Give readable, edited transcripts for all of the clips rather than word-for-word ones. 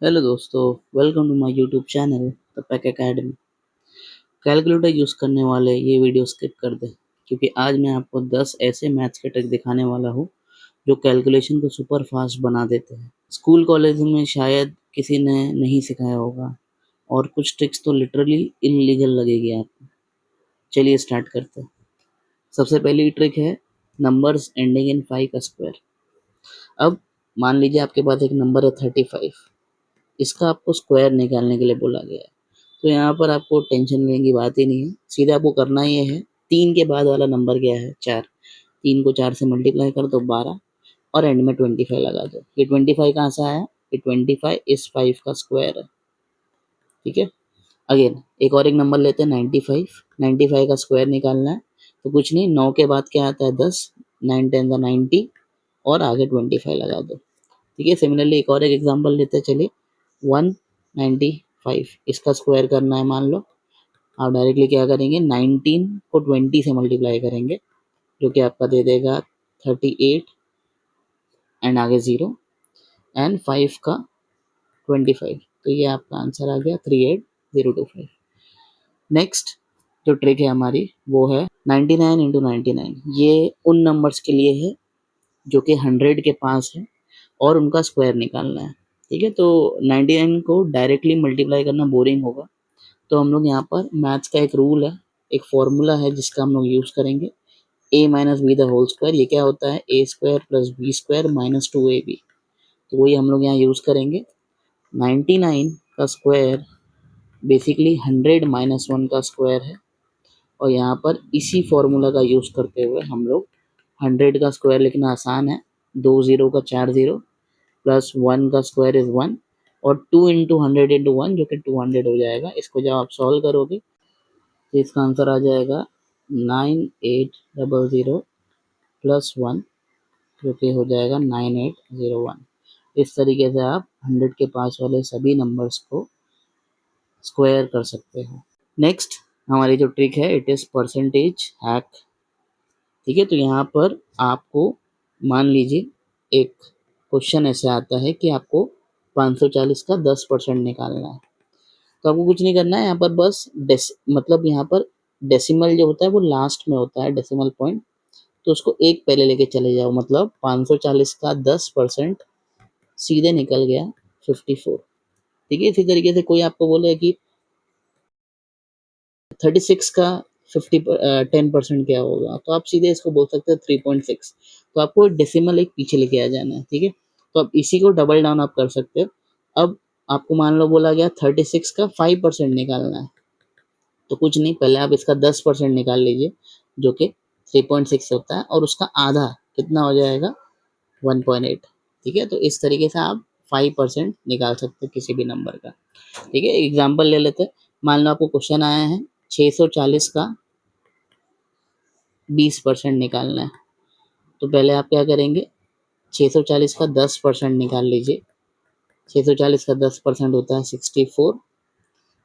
Hello दोस्तों, welcome to my YouTube channel the Pack Academy. Calculator use करने वाले ये वीडियो स्किप कर दें, क्योंकि आज मैं आपको 10 ऐसे मैथ्स के ट्रिक दिखाने वाला हूँ जो कैलकुलेशन को सुपर फास्ट बना देते हैं। स्कूल कॉलेज में शायद किसी ने नहीं सिखाया होगा, और कुछ ट्रिक्स तो लिटरली इलीगल लगेगी आपको। चलिए स्टार्ट करते हैं। सबसे पहली ट्रिक है नंबर्स एंडिंग इन 5 का स्क्वायर। अब मान लीजिए आपके पास एक नंबर है 35, इसका आपको स्क्वायर निकालने के लिए बोला गया है। तो यहाँ पर आपको टेंशन लेने की बात ही नहीं है, सीधे आपको करना ये है, 3 के बाद वाला नंबर क्या है? 4। 3 को 4 से मल्टीप्लाई कर दो 12, और एंड में 25 लगा दो। ये 25 कहाँ से आया? ये 25 इस 5 का स्क्वायर है। ठीक है। अगेन एक नंबर लेते हैं 95। 95 का स्क्वायर निकालना है, तो कुछ नहीं, 9 के बाद क्या आता है? 10। 9 10 90, और आगे 25 लगा दो। ठीक है। सिमिलरली एक एग्जांपल लेते हैं, चलिए 195, इसका स्क्वायर करना है। मान लो आप डायरेक्टली क्या करेंगे, 19 को 20 से मल्टीप्लाई करेंगे, जो कि आपका दे देगा 38, एंड आगे 0, एंड 5 का 25। तो ये आपका आंसर आ गया 38025। नेक्स्ट जो ट्रिक है हमारी, वो है 99 इंटू 99। ये उन नंबर्स के लिए है जो कि 100 के पास है, और उनका स्क्वायर निकालना है। ठीक है। तो 99 को डायरेक्टली मल्टीप्लाई करना बोरिंग होगा, तो हम लोग यहाँ पर मैथ्स का एक रूल है, एक फॉर्मूला है जिसका हम लोग यूज़ करेंगे, a minus B the whole square. ये क्या होता है? A square plus B square minus 2ab। तो वही हम लोग यहाँ यूज़ करेंगे। 99 का स्क्वायर बेसिकली 100 माइनस 1 का स्क्वायर है, और यहाँ पर इसी फॉर्मूला का यूज़ करते हुए हम लोग 100 का स्क्वायर लिखना आसान है, 2 ज़ीरो का 4 ज़ीरो, प्लस 1 का स्क्वायर इज़ 1, और 2 इंटू 100 इंटू 1 जो कि 200 हो जाएगा। इसको जब आप सॉल्व करोगे तो इसका आंसर आ जाएगा 9800 प्लस 1, जो कि हो जाएगा 9801। इस तरीके से आप 100 के पास वाले सभी नंबर्स को स्क्वायर कर सकते हो। नेक्स्ट हमारी जो ट्रिक है, इट इज़ परसेंटेज हैक। ठीक है। तो यहाँ पर आपको मान लीजिए एक क्वेश्चन ऐसे आता है कि आपको 540 का 10% निकालना है। तो आपको कुछ नहीं करना है, यहाँ पर बस मतलब यहाँ पर डेसिमल जो होता है वो लास्ट में होता है, डेसिमल पॉइंट। तो उसको एक पहले लेके चले जाओ, मतलब 540 का 10% सीधे निकल गया 54। ठीक है। इसी तरीके से कोई आपको बोले कि 36 का 10% क्या होगा, तो आप सीधे इसको बोल सकते हैं 3.6। तो आपको डेसिमल एक पीछे लेके आ जाना है। ठीक है। तो अब इसी को डबल डाउन आप कर सकते हो। अब आपको मान लो बोला गया 36 का 5% निकालना है, तो कुछ नहीं, पहले आप इसका 10% निकाल लीजिए, जो कि 3.6 होता है, और उसका आधा कितना हो जाएगा? 1.8। ठीक है। तो इस तरीके से आप 5% निकाल सकते हो किसी भी नंबर का। ठीक है। एग्जाम्पल ले लेते हैं। मान लो आपको क्वेश्चन आया है 640 का 20% निकालना है, तो पहले आप क्या करेंगे, 640 का 10% निकाल लीजिए। 640 का 10% होता है 64,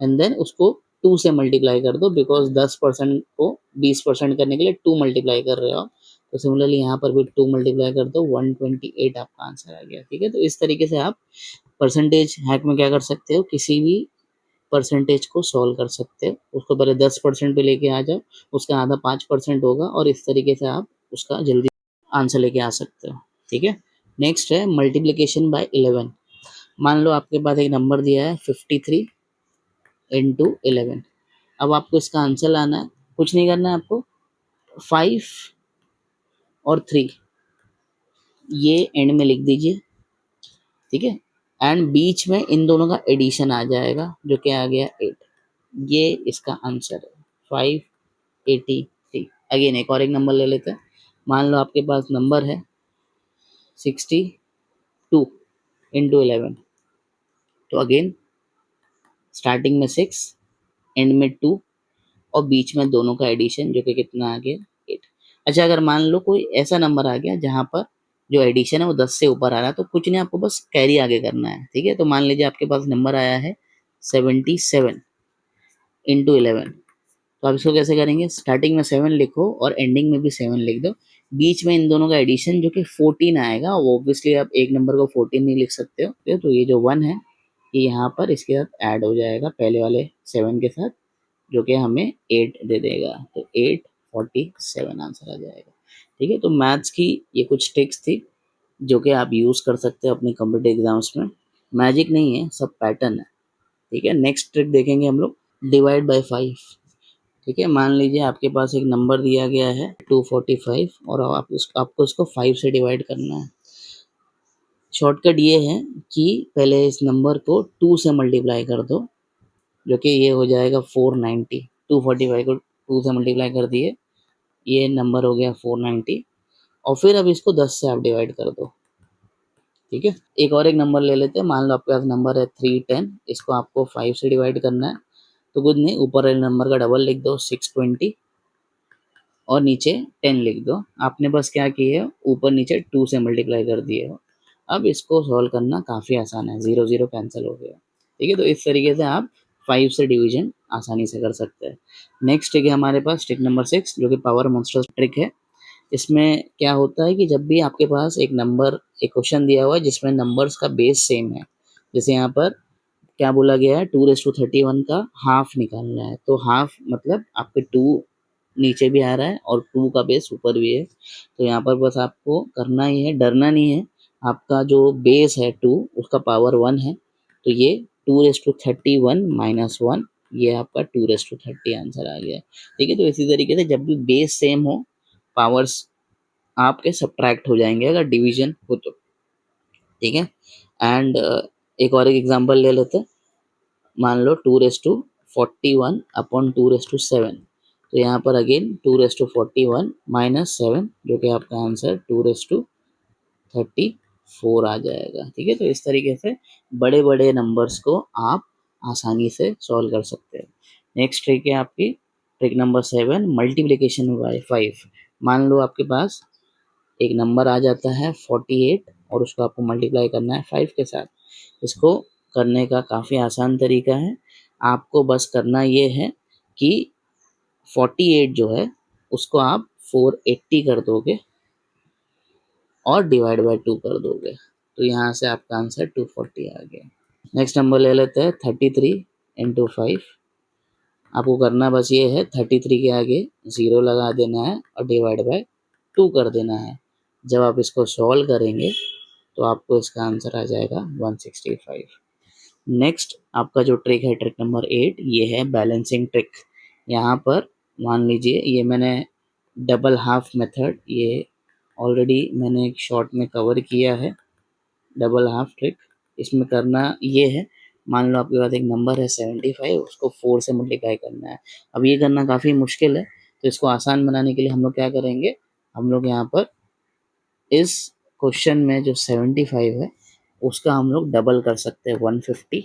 एंड देन उसको 2 से मल्टीप्लाई कर दो, बिकॉज 10% को 20% करने के लिए 2 मल्टीप्लाई कर रहे हो। तो सिमिलरली यहाँ पर भी 2 मल्टीप्लाई कर दो, 128 आपका आंसर आ गया। ठीक है। तो इस तरीके से आप परसेंटेज हैक में क्या कर सकते हो, किसी भी परसेंटेज को सॉल्व कर सकते हो। उसको पहले 10% पे लेके आ जाओ, उसका आधा 5% होगा, और इस तरीके से आप उसका जल्दी आंसर लेके आ सकते हो। ठीक है। नेक्स्ट है मल्टीप्लीकेशन बाय 11। मान लो आपके पास एक नंबर दिया है 53 इंटू 11। अब आपको इसका आंसर लाना है, कुछ नहीं करना है आपको, 5 और 3 ये एंड में लिख दीजिए। ठीक है। एंड बीच में इन दोनों का एडिशन आ जाएगा, जो कि आ गया 8। ये इसका आंसर है 583। अगेन एक नंबर ले लेते हैं। मान लो आपके पास नंबर है 62 इंटू 11। तो अगेन स्टार्टिंग में 6, एंड में 2, और बीच में दोनों का एडिशन, जो कि कितना आ गया 8। अच्छा, अगर मान लो कोई ऐसा नंबर आ गया जहाँ पर जो एडिशन है वो 10 से ऊपर आ रहा है, तो कुछ नहीं, आपको बस कैरी आगे करना है। ठीक है। तो मान लीजिए आपके पास नंबर आया है 77 इंटू 11। तो आप इसको कैसे करेंगे, स्टार्टिंग में 7 लिखो और एंडिंग में भी 7 लिख दो, बीच में इन दोनों का एडिशन जो कि 14 आएगा। वो ऑब्वियसली आप एक नंबर को 14 नहीं लिख सकते हो, तो ये जो 1 है ये यहाँ पर इसके साथ ऐड हो जाएगा पहले वाले 7 के साथ, जो कि हमें 8 दे देगा। तो 847 आंसर आ जाएगा। ठीक है, तो मैथ्स की ये कुछ ट्रिक्स थी जो कि आप यूज़ कर सकते हो अपने कॉम्पिटिटिव एग्जाम्स में। मैजिक नहीं है, सब पैटर्न है। ठीक है, नेक्स्ट ट्रिक देखेंगे हम लोग, डिवाइड बाय 5। ठीक है, मान लीजिए आपके पास एक नंबर दिया गया है 245 और आपको इसको 5 से डिवाइड करना है। शॉर्टकट ये है कि पहले इस नंबर को 2 से मल्टीप्लाई कर दो, जो कि ये हो जाएगा 490। 245 को 2 से मल्टीप्लाई कर दिए, ये नंबर हो गया 490, और फिर अब इसको 10 से आप डिवाइड कर दो। ठीक है, एक नंबर ले लेते हैं। मान लो आपके पास नंबर है 310, इसको आपको 5 से डिवाइड करना है। तो कुछ नहीं, ऊपर वाले नंबर का डबल लिख दो 620, और नीचे 10 लिख दो। आपने बस क्या किए हो, ऊपर नीचे 2 से मल्टीप्लाई कर दिए हो। अब इसको सॉल्व करना काफ़ी आसान है, 0 0 कैंसिल हो गया। ठीक है, तो इस तरीके से आप 5 से डिवीजन आसानी से कर सकते हैं। नेक्स्ट ट्रिक है हमारे पास, ट्रिक नंबर 6, जो कि पावर मॉन्स्टर ट्रिक है। इसमें क्या होता है कि जब भी आपके पास एक क्वेश्चन दिया हुआ है जिसमें नंबर्स का बेस सेम है, जैसे यहाँ पर क्या बोला गया है, 2 raised to 31 का हाफ निकालना है। तो हाफ मतलब आपके 2 नीचे भी आ रहा है और 2 का बेस ऊपर भी है। तो यहाँ पर बस आपको करना ही है, डरना नहीं है। आपका जो बेस है 2, उसका पावर 1 है, तो ये 2 raised to 31 -1, ये आपका 2 raised to 30 आंसर आ गया। ठीक है, तो इसी तरीके से जब भी बेस सेम हो, पावर्स आपके सब्ट्रैक्ट हो जाएंगे अगर डिवीजन हो तो। ठीक है, एंड एक एग्जांपल ले लेते हैं। मान लो 2 raised to 41 upon 2 raised to 7। तो यहाँ पर अगेन 2 raised to 41 -7, जो कि आपका आंसर 2 raised to 34 आ जाएगा। ठीक है, तो इस तरीके से बड़े बड़े नंबर्स को आप आसानी से सॉल्व कर सकते हैं। नेक्स्ट ट्रिक है आपकी ट्रिक नंबर 7, मल्टीप्लिकेशन बाय 5। मान लो आपके पास एक नंबर आ जाता है 48 और उसको आपको मल्टीप्लाई करना है 5 के साथ। इसको करने का काफ़ी आसान तरीका है। आपको बस करना ये है कि 48 जो है उसको आप 480 कर दोगे और डिवाइड बाय 2 कर दोगे। तो यहाँ से आपका आंसर 240 आ गया। नेक्स्ट नंबर ले लेते हैं 33 × 5। आपको करना बस ये है, 33 के आगे 0 लगा देना है और डिवाइड बाय 2 कर देना है। जब आप इसको सॉल्व करेंगे तो आपको इसका आंसर आ जाएगा 165। नेक्स्ट आपका जो ट्रिक है, ट्रिक नंबर 8, ये है बैलेंसिंग ट्रिक। यहाँ पर मान लीजिए ये मैंने डबल हाफ मेथड, ये ऑलरेडी मैंने एक शॉर्ट में कवर किया है। डबल हाफ ट्रिक इसमें करना ये है, मान लो आपके पास एक नंबर है 75, उसको 4 से मल्टीप्लाई करना है। अब ये करना काफ़ी मुश्किल है, तो इसको आसान बनाने के लिए हम लोग क्या करेंगे, हम लोग यहाँ पर इस क्वेश्चन में जो 75 है उसका हम लोग डबल कर सकते हैं 150,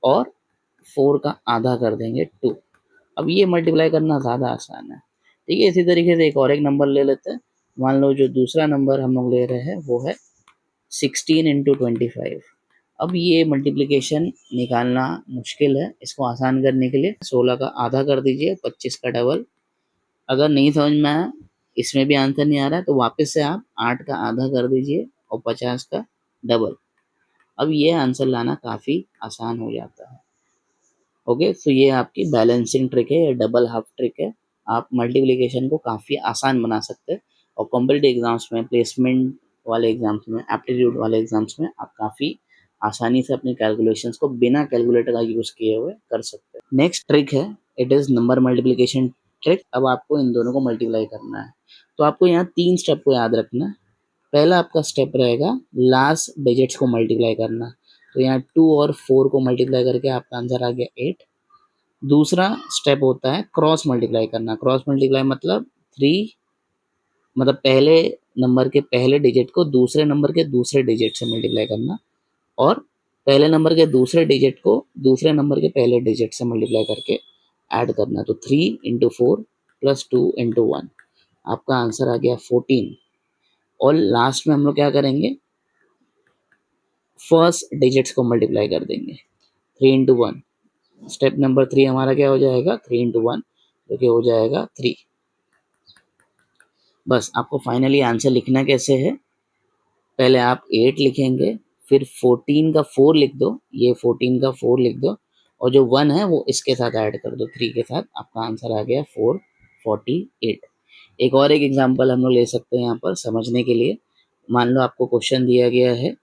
और 4 का आधा कर देंगे 2। अब ये मल्टीप्लाई करना ज़्यादा आसान है। ठीक है, इसी तरीके से एक नंबर ले लेते हैं। मान लो जो दूसरा नंबर हम लोग ले रहे हैं वो है 16 × 25। अब ये मल्टीप्लिकेशन निकालना मुश्किल है, इसको आसान करने के लिए 16 का आधा कर दीजिए, 25 का डबल। अगर नहीं समझ में आया, इसमें भी आंसर नहीं आ रहा है, तो वापस से आप 8 का आधा कर दीजिए और 50 का डबल। अब ये आंसर लाना काफ़ी आसान हो जाता है। ओके, तो ये आपकी बैलेंसिंग ट्रिक है, ये डबल हाफ ट्रिक है। आप मल्टीप्लिकेशन को काफ़ी आसान बना सकते हैं, और कॉम्पिटिटिव एग्जाम्स में, प्लेसमेंट वाले एग्जाम्स में, एप्टीट्यूड वाले एग्जाम्स में आप काफ़ी आसानी से अपनी कैलकुलेशंस को बिना कैलकुलेटर का यूज़ किए हुए कर सकते हैं। नेक्स्ट ट्रिक है, it is number multiplication trick. अब आपको इन दोनों को मल्टीप्लाई करना है, तो आपको यहाँ 3 स्टेप को याद रखना है। पहला आपका स्टेप रहेगा लास्ट डिजिट्स को मल्टीप्लाई करना। तो यहाँ 2 और 4 को मल्टीप्लाई करके आपका आंसर आ गया 8। दूसरा स्टेप होता है क्रॉस मल्टीप्लाई करना। क्रॉस मल्टीप्लाई मतलब 3, मतलब पहले नंबर के पहले डिजिट को दूसरे नंबर के दूसरे डिजिट से मल्टीप्लाई करना, और पहले नंबर के दूसरे डिजिट को दूसरे नंबर के पहले डिजिट से मल्टीप्लाई करके ऐड करना। तो 3 × 4 + 2 × 1, आपका आंसर आ गया 14। और लास्ट में हम लोग क्या करेंगे, फर्स्ट डिजिट्स को मल्टीप्लाई कर देंगे, 3 × 1। स्टेप नंबर 3 हमारा क्या हो जाएगा, 3 × 1, जो कि हो जाएगा 3। बस आपको फाइनली आंसर लिखना कैसे है, पहले आप 8 लिखेंगे, फिर 14 का 4 लिख दो, ये 14 का 4 लिख दो और जो 1 है वो इसके साथ ऐड कर दो 3 के साथ, आपका आंसर आ गया 448। एक और एक एग्जांपल हम लोग ले सकते हैं यहाँ पर समझने के लिए। मान लो आपको क्वेश्चन दिया गया है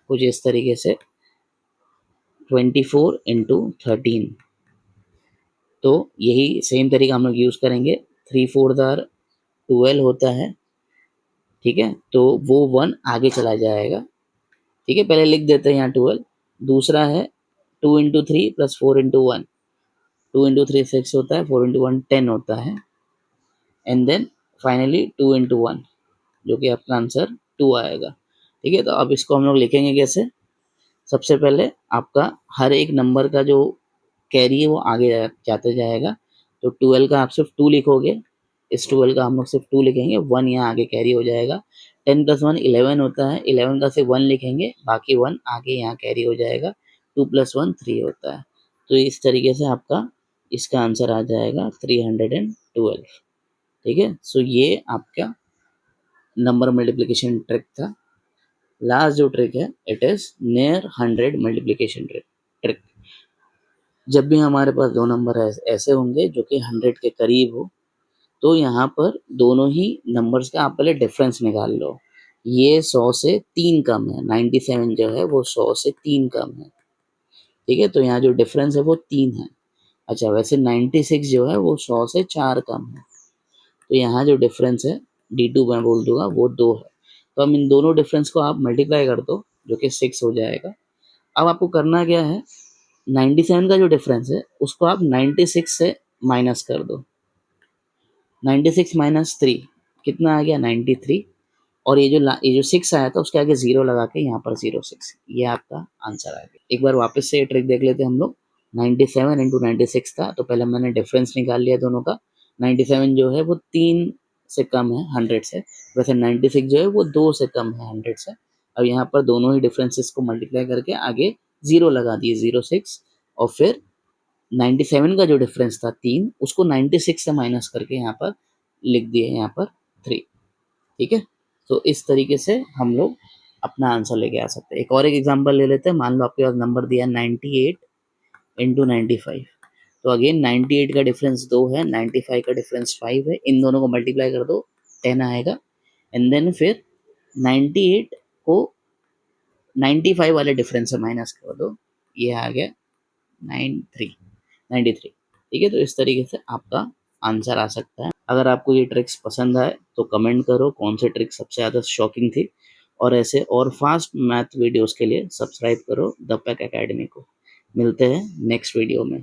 कुछ इस तरीके से 24 इंटू 13, तो यही सेम तरीका हम लोग यूज़ करेंगे। 3 4 दार 12 होता है, ठीक है, तो वो 1 आगे चला जाएगा, ठीक है, पहले लिख देते हैं यहाँ 12। दूसरा है 2 इंटू 3 प्लस 4 इंटू 1, 2 इंटू 3 6 होता है, 4 इंटू 1 10 होता है, एंड देन फाइनली 2 इंटू 1 जो कि आपका आंसर 2 आएगा, ठीक है। तो अब इसको हम लोग लिखेंगे कैसे? सबसे पहले आपका हर एक नंबर का जो कैरी है वो आगे जाते जाएगा, तो 12 का आप सिर्फ 2 लिखोगे, इस 12 का हम लोग सिर्फ 2 लिखेंगे, 1 यहाँ आगे कैरी हो जाएगा। 10 प्लस 1 11 होता है, 11 का सिर्फ 1 लिखेंगे, बाकी 1 आगे यहाँ कैरी हो जाएगा। 2 प्लस 1 3 होता है, तो इस तरीके से आपका इसका आंसर आ जाएगा 312, ठीक है। सो ये आपका नंबर मल्टीप्लिकेशन ट्रिक था। लास्ट जो ट्रिक है it is near 100 multiplication trick. जब भी हमारे पास दो नंबर ऐसे होंगे जो कि 100 के करीब हो, तो यहाँ पर दोनों ही नंबर्स का आप पहले डिफरेंस निकाल लो। ये 100 से 3 कम है, 97 जो है वो 100 से 3 कम है, ठीक है, तो यहाँ जो डिफरेंस है वो 3 है। अच्छा, वैसे 96 जो है वो 100 से 4 कम है, तो यहाँ जो डिफरेंस है D2 मैं बोल दूंगा वो 2 है। तो हम इन दोनों डिफरेंस को आप मल्टीप्लाई कर दो जो कि 6 हो जाएगा। अब आपको करना क्या है, 97 का जो डिफरेंस है उसको आप 96 से माइनस कर दो। 96 माइनस 3 कितना आ गया 93, और ये जो 6 आया था उसके आगे 0 लगा के यहाँ पर 06, ये आपका आंसर आ गया। एक बार वापस से ये ट्रिक देख लेते हैं हम लोग। 97 इंटू 96 था, तो पहले मैंने डिफरेंस निकाल लिया दोनों का। 97 जो है वो 3 से कम है 100 से, वैसे 96 जो है वो 2 से कम है 100 से। अब यहाँ पर दोनों ही डिफरेंसेस को मल्टीप्लाई करके आगे 0 लगा दिए 06, और फिर 97 का जो डिफरेंस था 3, उसको 96 से माइनस करके यहाँ पर लिख दिए यहाँ पर 3, ठीक है। तो इस तरीके से हम लोग अपना आंसर लेके आ सकते हैं। एक और एक एग्जांपल ले लेते हैं। मान लो आपके पास नंबर दिया 98 इंटू 95, तो अगेन 98 का डिफरेंस 2 है, 95 का डिफरेंस 5 है, इन दोनों को मल्टीप्लाई कर दो 10 आएगा, एंड देन फिर 98 को 95 वाले डिफरेंस से माइनस कर दो, ये आ गया 93, ठीक है। तो इस तरीके से आपका आंसर आ सकता है। अगर आपको ये ट्रिक्स पसंद आए तो कमेंट करो कौन सी ट्रिक सबसे ज़्यादा शॉकिंग थी, और ऐसे और फास्ट मैथ वीडियोस के लिए सब्सक्राइब करो द पैक एकेडमी को। मिलते हैं नेक्स्ट वीडियो में।